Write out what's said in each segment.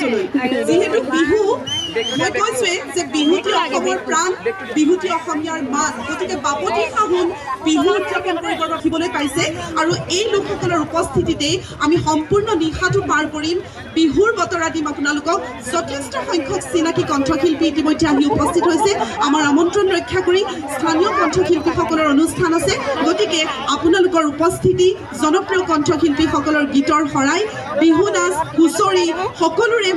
মঞ্চলৈ যিহেতু বিহু মই কৈছোৱে যে বিহুটি অসমৰ প্ৰাণ বিহুটি অসমীয়াৰ মান গতিকে বাপতি সাহোন বিহু উদযাপন কৰিব ৰাখিবলৈ পাইছে আৰু এই লোকসকলৰ উপস্থিতিতেই আমি সম্পূৰ্ণ নিশাটো পাৰ কৰিম বিহুৰ বতৰা দিম আপোনালোকক যথেষ্ট সংখ্যক চিনাকি কণ্ঠশিল্পী ইতিমধ্যে আহি উপস্থিত হৈছে আমাৰ আমন্ত্ৰণ ৰক্ষা কৰি স্থানীয় কণ্ঠশিল্পীসকলৰ অনুষ্ঠান আছে গতিকে আপোনালোকৰ উপস্থিতি জনপ্ৰিয় কণ্ঠশিল্পীসকলৰ গীতৰ শৰাই বিহু নাচ হুঁচৰি সকলোৰে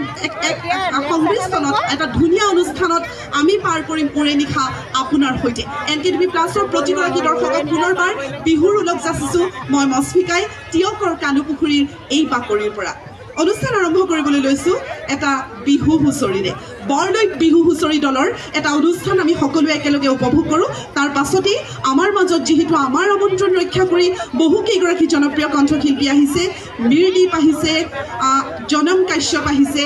সংমিশ্ৰণত এটা ধুনীয়া অনুষ্ঠানত আমি পাৰ কৰিম উৰে নিশা আপোনাৰ সৈতে NKTV প্লাছৰ প্ৰতিগৰাকী দৰ্শকক পুনৰবাৰ বিহুৰ ওলগ যাচিছোঁ মই মস্ফিকাই টিয়কৰ কানুপুখুৰীৰ এই বাকৰিৰ পৰা অনুষ্ঠান আৰম্ভ কৰিবলৈ লৈছোঁ এটা বিহু হুঁচৰিৰে বৰলৈত বিহু হুঁচৰি দলৰ এটা অনুষ্ঠান আমি সকলোৱে একেলগে উপভোগ কৰোঁ তাৰ পাছতেই আমাৰ মাজত যিহেতু আমাৰ আমন্ত্ৰণ ৰক্ষা কৰি বহুকেইগৰাকী জনপ্ৰিয় কণ্ঠশিল্পী আহিছে মীৰদীপ আহিছে জনম কাশ্যপ আহিছে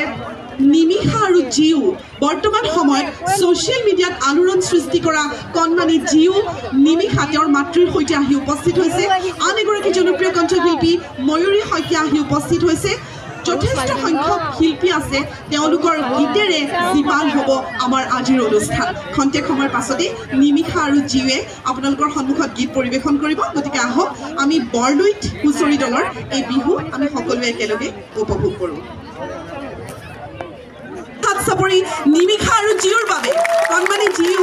নিমিষা আৰু জিউ বৰ্তমান সময়ত ছ'চিয়েল মিডিয়াত আলোড়ন সৃষ্টি কৰা কণমানি জিউ নিমিষা তেওঁৰ মাতৃৰ সৈতে আহি উপস্থিত হৈছে আন এগৰাকী জনপ্ৰিয় কণ্ঠশিল্পী ময়ূৰী শইকীয়া আহি উপস্থিত হৈছে যথেষ্ট সংখ্যক শিল্পী আছে তেওঁলোকৰ গীতেৰে জীপাল হ'ব আমাৰ আজিৰ অনুষ্ঠান খন্তেক সময়ৰ পাছতেই নিমিষা আৰু জিউৱে আপোনালোকৰ সন্মুখত গীত পৰিৱেশন কৰিব গতিকে আহক আমি বৰলৈত হুঁচৰি দলৰ এই বিহু আমি সকলোৱে একেলগে উপভোগ কৰোঁ চাপৰি নিমিষা আৰু জিউৰ বাবে কণমানি জিউ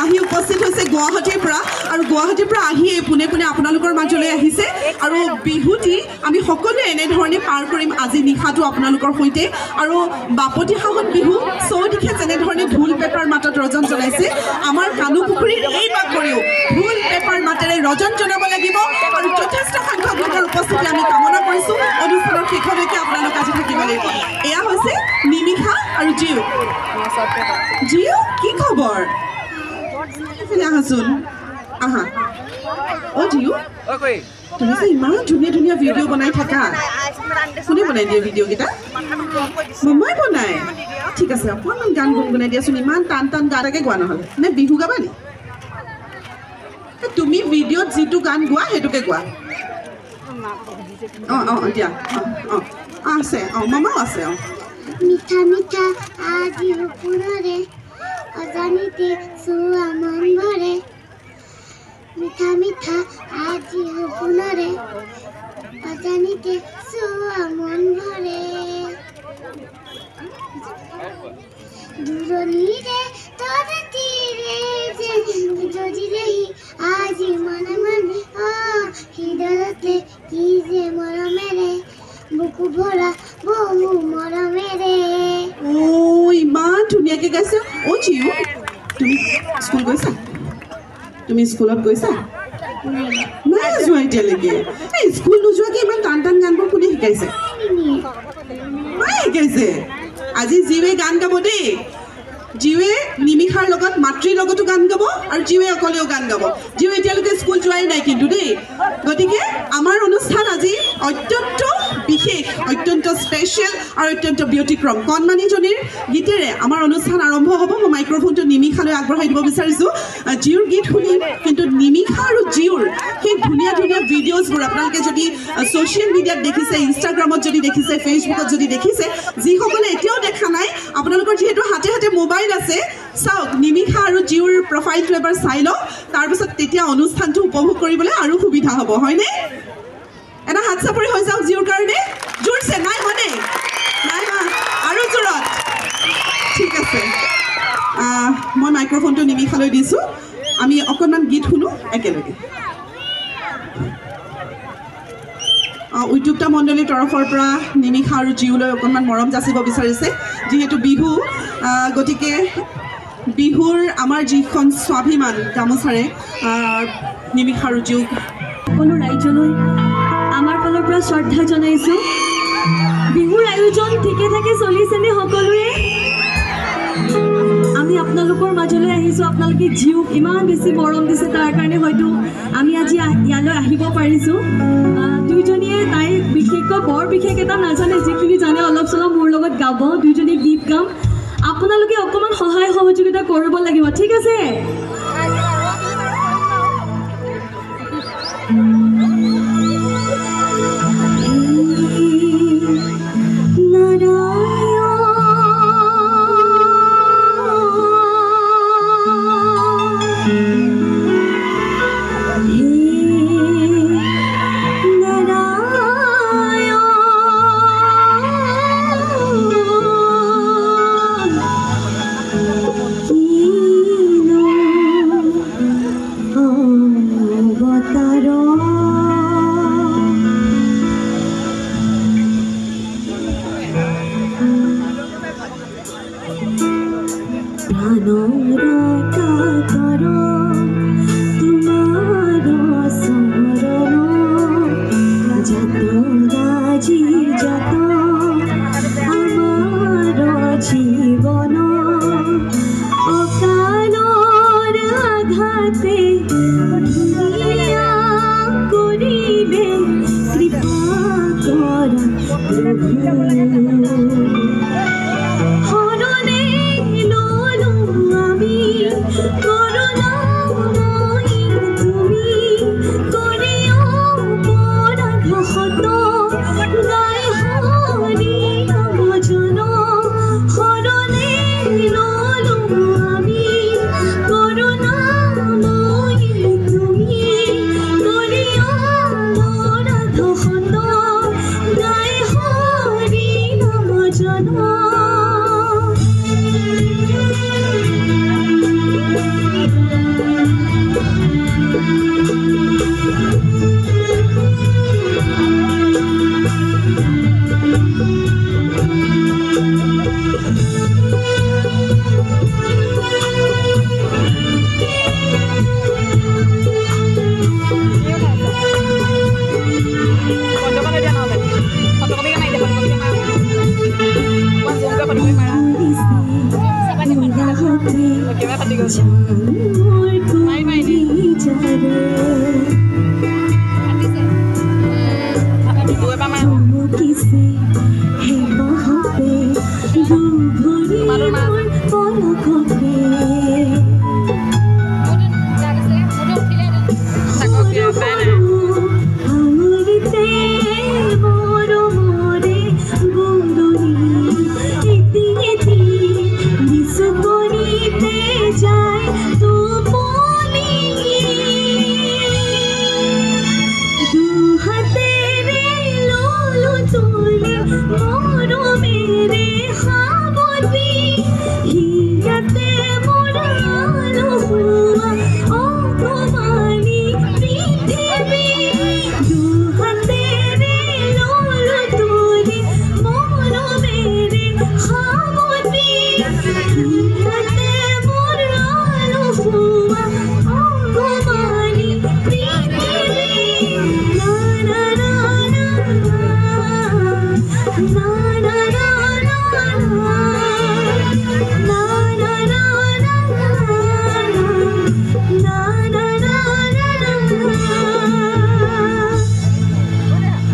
আহি উপস্থিত হৈছে গুৱাহাটীৰ পৰা আৰু গুৱাহাটীৰ পৰা আহি পোনে পোনে আপোনালোকৰ মাজলৈ আহিছে আৰু বিহুটি আমি সকলোৱে এনেধৰণে পাৰ কৰিম আজি নিশাটো আপোনালোকৰ সৈতে আৰু বাপতি সাহোন বিহু চৌদিশে যেনেধৰণে ঢোল পেপাৰ মাতত ৰজন জনাইছে আমাৰ কানুপুখুৰীৰ এই বাকৰিও ঢোল পেপাৰ মাতেৰে ৰজন জনাব লাগিব আৰু যথেষ্ট সংখ্যক লোকৰ উপস্থিতি আমি কামনা কৰিছোঁ অনুষ্ঠানৰ শেষলৈকে আপোনালোক আজি থাকিব লাগিব এয়া হৈছে নিমিষা আৰু জিউ জিউ কি খবৰ আহাচোন আহা অ জিউ তুমি যে ইমান ধুনীয়া ধুনীয়া ভিডিঅ' বনাই থাকা কোনে বনাই দিয়ে ভিডিঅ'কেইটা মমাই বনাই ঠিক আছে অকণমান গান গুণগুণাই দিয়াচোন ইমান টান টান গানকে গোৱা নহ'লে নে বিহু গাবা নি তুমি ভিডিঅ'ত যিটো গান গোৱা সেইটোকে গোৱা অঁ অঁ দিয়া অঁ আছে অঁ মামাও আছে অঁ মিঠা মিঠা আজি সপোনৰে অজানিতে চোৱা মন ভৰে মিঠা মিঠা আজি সপোনৰে অজানিতে চোৱা মন ভৰে দূৰণিৰে তৰাতীৰে যে জজিলেহি আজি মনে মনে হৃদয়তে কি যে মৰমেৰে বুকু ভৰা বহু মৰমেৰে ইমান ধুনীয়াকৈ গাইছে অ' জিউ তুমি স্কুল গৈছা তুমি স্কুলত গৈছা নাই যোৱা এতিয়ালৈকে এই স্কুল নোযোৱাকৈ ইমান টান টান গানবোৰ কোনে শিকাইছে মায়ে শিকাইছে আজি জিউৱে গান গাব দেই জিউৱে নিমিষাৰ লগত মাতৃৰ লগতো গান গাব আৰু জিউৱে অকলেও গান গাব জিউ এতিয়ালৈকে স্কুল যোৱাই নাই কিন্তু দেই গতিকে আমাৰ অনুষ্ঠান আজি অত্যন্ত বিশেষ অত্যন্ত স্পেচিয়েল আৰু অত্যন্ত ব্যতিক্ৰম কণমানিজনীৰ গীতেৰে আমাৰ অনুষ্ঠান আৰম্ভ হ'ব মই মাইক্ৰফোনটো নিমিষালৈ আগবঢ়াই দিব বিচাৰিছোঁ জিউৰ গীত শুনি কিন্তু নিমিষা আৰু জিউৰ সেই ধুনীয়া ধুনীয়া ভিডিঅ'জবোৰ আপোনালোকে যদি ছ'চিয়েল মিডিয়াত দেখিছে ইনষ্টাগ্ৰামত যদি দেখিছে ফেচবুকত যদি দেখিছে যিসকলে এতিয়াও দেখা নাই আপোনালোকৰ যিহেতু হাতে হাতে মোবাইল আছে চাওক নিমিষা আৰু জিউৰ প্ৰফাইলটো এবাৰ চাই লওক তাৰপিছত তেতিয়া অনুষ্ঠানটো উপভোগ কৰিবলৈ আৰু সুবিধা হ'ব হয়নে এটা হাত চাপৰি হৈ যাওক জিউৰ কাৰণে জোৰছে নাই হোৱা দেই নাই হোৱা আৰু জোৰত ঠিক আছে মই মাইক্ৰফোনটো নিমিষালৈ দিছোঁ আমি অকণমান গীত শুনো একেলগে উদ্যোক্তা মণ্ডলীৰ তৰফৰ পৰা নিমিষা আৰু জিউলৈ অকণমান মৰম যাচিব বিচাৰিছে যিহেতু বিহু গতিকে বিহুৰ আমাৰ যিখন স্বাভিমান গামোচাৰে নিমিষা আৰু জিউক সকলো ৰাইজলৈ আমাৰ ফালৰ পৰা শ্ৰদ্ধা জনাইছোঁ বিহুৰ আয়োজন ঠিকে ঠাকে চলিছেনে সকলোৰে আমি আপোনালোকৰ মাজলৈ আহিছোঁ আপোনালোকে জিউক ইমান বেছি মৰম দিছে তাৰ কাৰণে হয়তো আমি আজি ইয়ালৈ আহিব পাৰিছোঁ দুইজনীয়ে তাইক বিশেষকৈ বৰ বিশেষ এটা নাজানে যিখিনি জানে অলপ চলপ মোৰ লগত গাব দুইজনীয়ে গীত গাম আপোনালোকে অকণমান সহায় সহযোগিতা কৰিব লাগিব ঠিক আছে নাৰায়ণ ধানৰ কাকৰ তোমাৰ চৰণ জাতৰাজি জাত আমাৰ জীৱন অকালৰ আঘাতে ধুনীয়া কৰিলে কৃপা কৰা প্ৰভু শৰণে ললো আমি কৰোণাময়ী তুমি কৰি অপৰাধ ক্ষত গাই হৰি ভজন শৰণে ললো আমি কৰোণাময়ী তুমি কৰি অপৰাধ ক্ষত গাই হৰি ভজন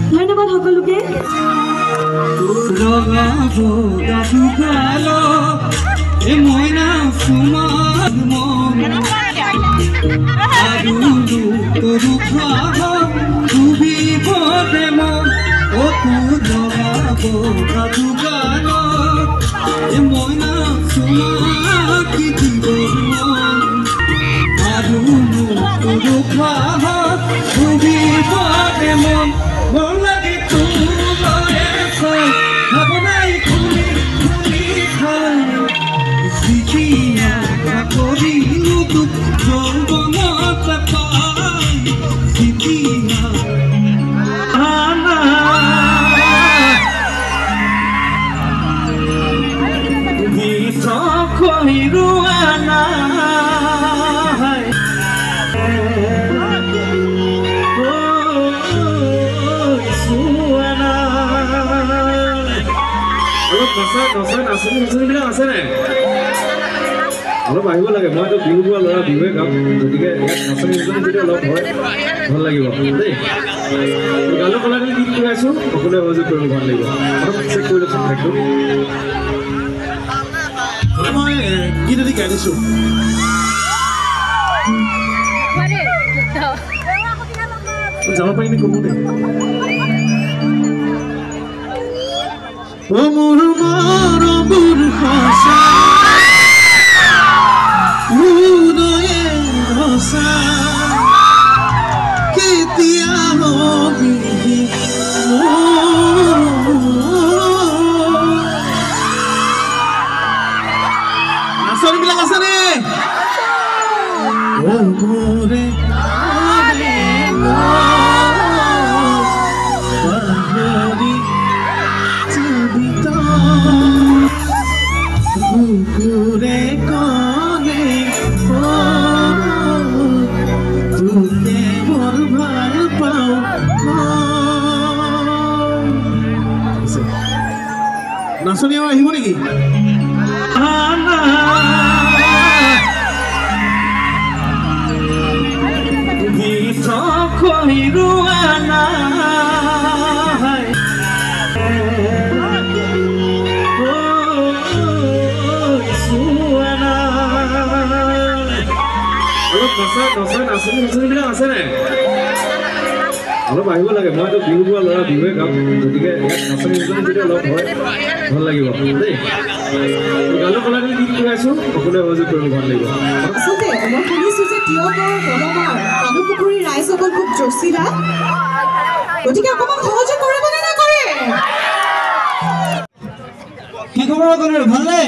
ধন্যবাদ সকলোকে মইনা সুমার মন তুমি পদে মন ও তু লগাবো গান মইনা সুমার কি জীবন মন আৰু তোৰ খাব তুমি পদে মন মোৰ লাগে তোমাৰে চাই ভাবনাই তুমি তুমি খাই কৰিলো তোক যৌৱনত পাই সিদিনা অলপ আহিব লাগে মইতো বিহু পোৱা ল'ৰা বিহুৱে গাম গতিকে ইয়াত নাচনী যদি অলপ হয় ভাল লাগিব দেই গানৰ কলাকাৰী গীত গাইছোঁ সকলোৱে সহযোগ কৰিব ভাল লাগিব অলপ চেক কৰি লওকচোন ঠাইটো মই গীত এটি গাই দিছোঁ যাব পাৰিনে ক'ব দে অ মোৰ মৰমৰ সঁচা উদয়ে ধসা কেতিয়া হবি নাচনীবিলাক আছেনে ও মোৰে পাহৰি যাবি তই বিহু নেকি নাচনীবিলাক আছে নাই অলপ আহিব লাগে মইতো বিহু গোৱা ল'ৰা বিহুৱে গাম গতিকে নাচনী যদি অলপ হয় ভাল লাগিব দেই গালো কলাকাৰী গীত গাইছোঁ সকলোৱে সহযোগ কৰিব ভাল লাগিব আচলতে মই শুনিছোঁ যে তিয়কৰ বনমাৰ কানুপুখুৰীৰ ৰাইজসকল খুব জচিলা গতিকে অকণমান সহযোগ কৰিবনে নকৰে কি খবৰ সকলোৰে ভালনে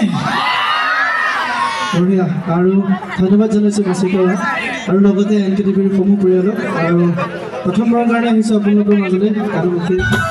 বঢ়িয়া আৰু ধন্যবাদ জনাইছোঁ বেছিকৈ আৰু লগতে NKTVৰ সমূহ পৰিয়ালক আৰু প্ৰথমবাৰৰ কাৰণে আহিছোঁ আপোনালোকৰ মাজলৈ কানুপুখুৰী